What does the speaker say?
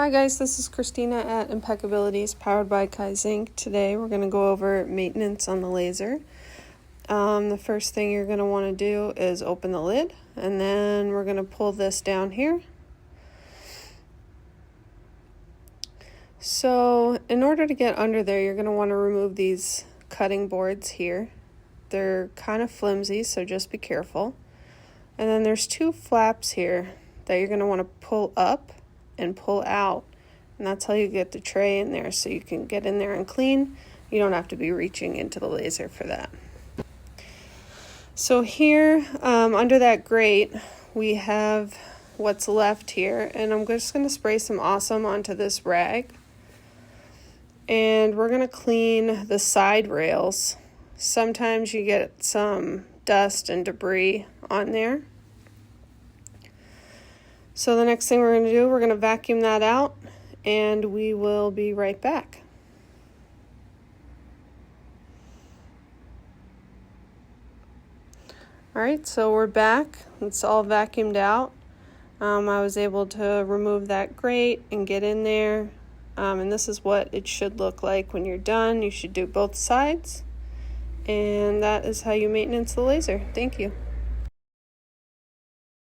Hi guys, this is Christina at Impeccabilities powered by Kaizink. Today we're going to go over maintenance on the laser. The first thing you're going to want to do is open the lid, and then we're going to pull this down here. So in order to get under there, you're going to want to remove these cutting boards here. They're kind of flimsy, so just be careful. And then there's two flaps here that you're going to want to pull up and pull out, and that's how you get the tray in there, so you can get in there and clean. You don't have to be reaching into the laser for that. So here under that grate we have what's left here, and I'm just going to spray some Awesome onto this rag, and we're going to clean the side rails. Sometimes you get some dust and debris on there. So the next thing we're going to do, we're going to vacuum that out, and we will be right back. Alright, so we're back. It's all vacuumed out. I was able to remove that grate and get in there. And this is what it should look like when you're done. You should do both sides. And that is how you maintenance the laser. Thank you.